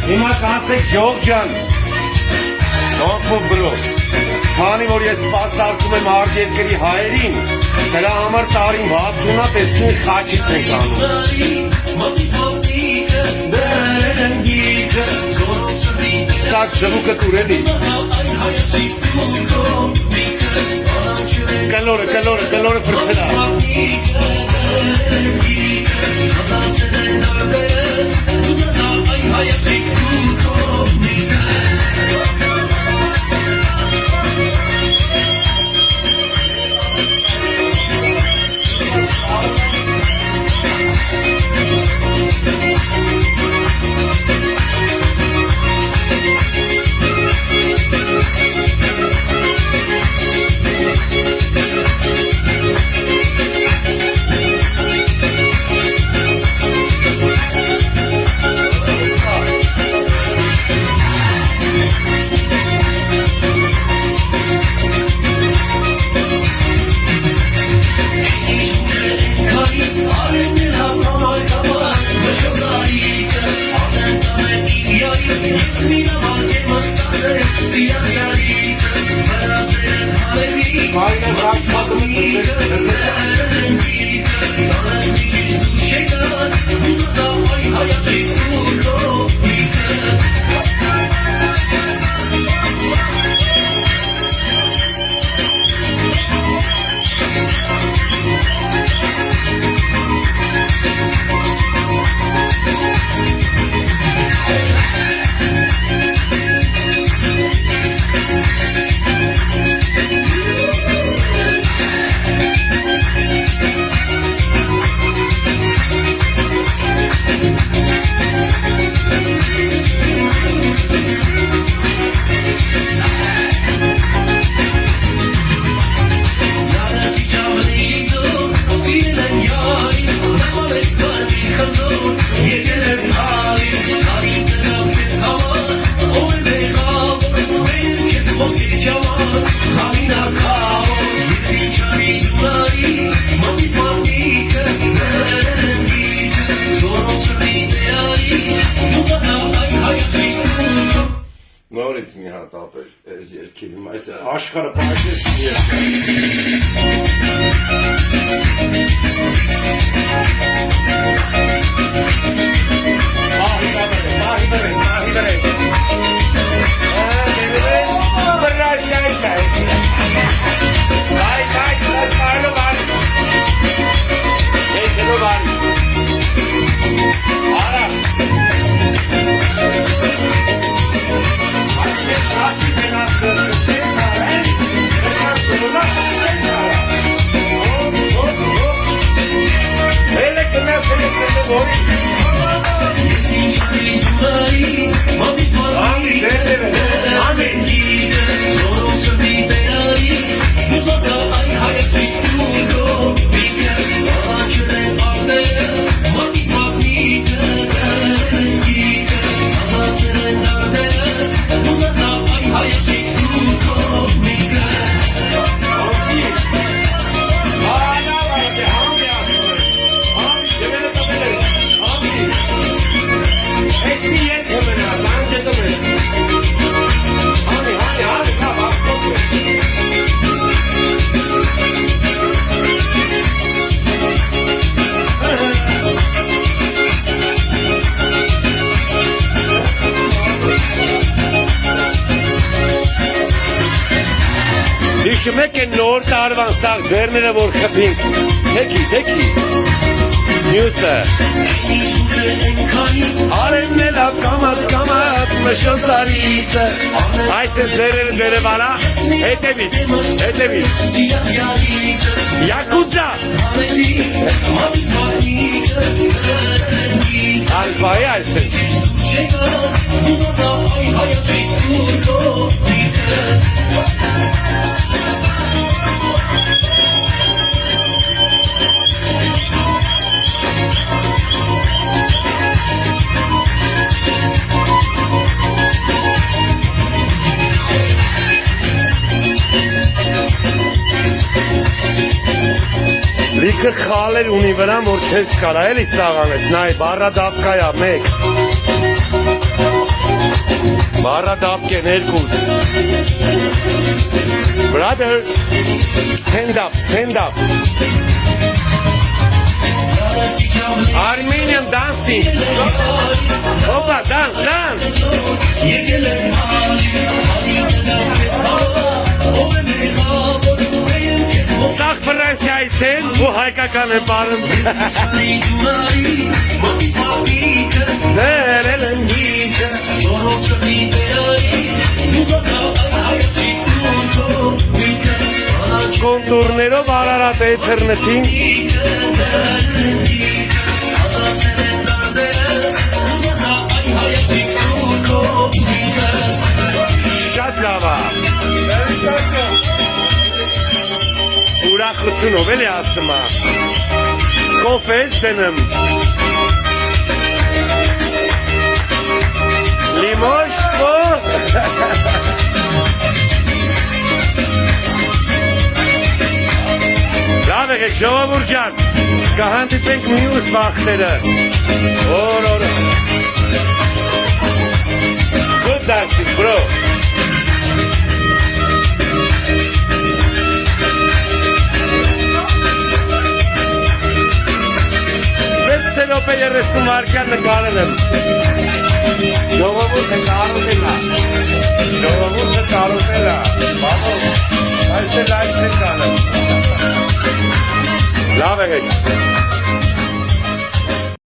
Հիմա կանցեք Ժող ջան, Ժողով բլոկ, քանի որ ես սպասարկում եմ արտերկրի հայերին, դրա համար տարին 60-ա տեսնի խաչից ենք անում։ Սակ զվուկը տուրելի։ Կլորը պրծելա։ Նորից մի հատ ապեր այս երկիրում, այս աշխարհը պաշտես Հիշում եք են նոր տարվան սաղ ձերները որ խպինք, թեքի, նյուսը, արևն էլա կամած մշոսարիցը, այս է ձերերը դերևարա, հետևից, Յակուձա, ալվայի այս է, Լիքը խալեր ունի վրան, որ քեզ կարա էլի սաղանես, նայ, բարադավկայա, մեկ Barra Dapken Herkus. Brother, stand up, stand up. Armenian dancing. Opa, dance, dance. Sağ Fransiyayı sen, bu haykakan yaparım. Nerelen Contornero bararat eternity. Շատ լավ է։ Ուրախությունով էլի ասում է։ Կոֆես դնում։ Լիմոշկո։ Լավ եղեք ժողովուրդ ջան։ Կհանդիպենք մյուս վաղտերը։ Օր։ Good dancing, bro. Սերոպեյը ռեսում արկյան նկարել եմ։ Ժողովուրդը կարոտել է։ Ժողովուրդը կարոտել է։ Բավով, այս է լայք չեք կանեմ։ Լավ եղեք։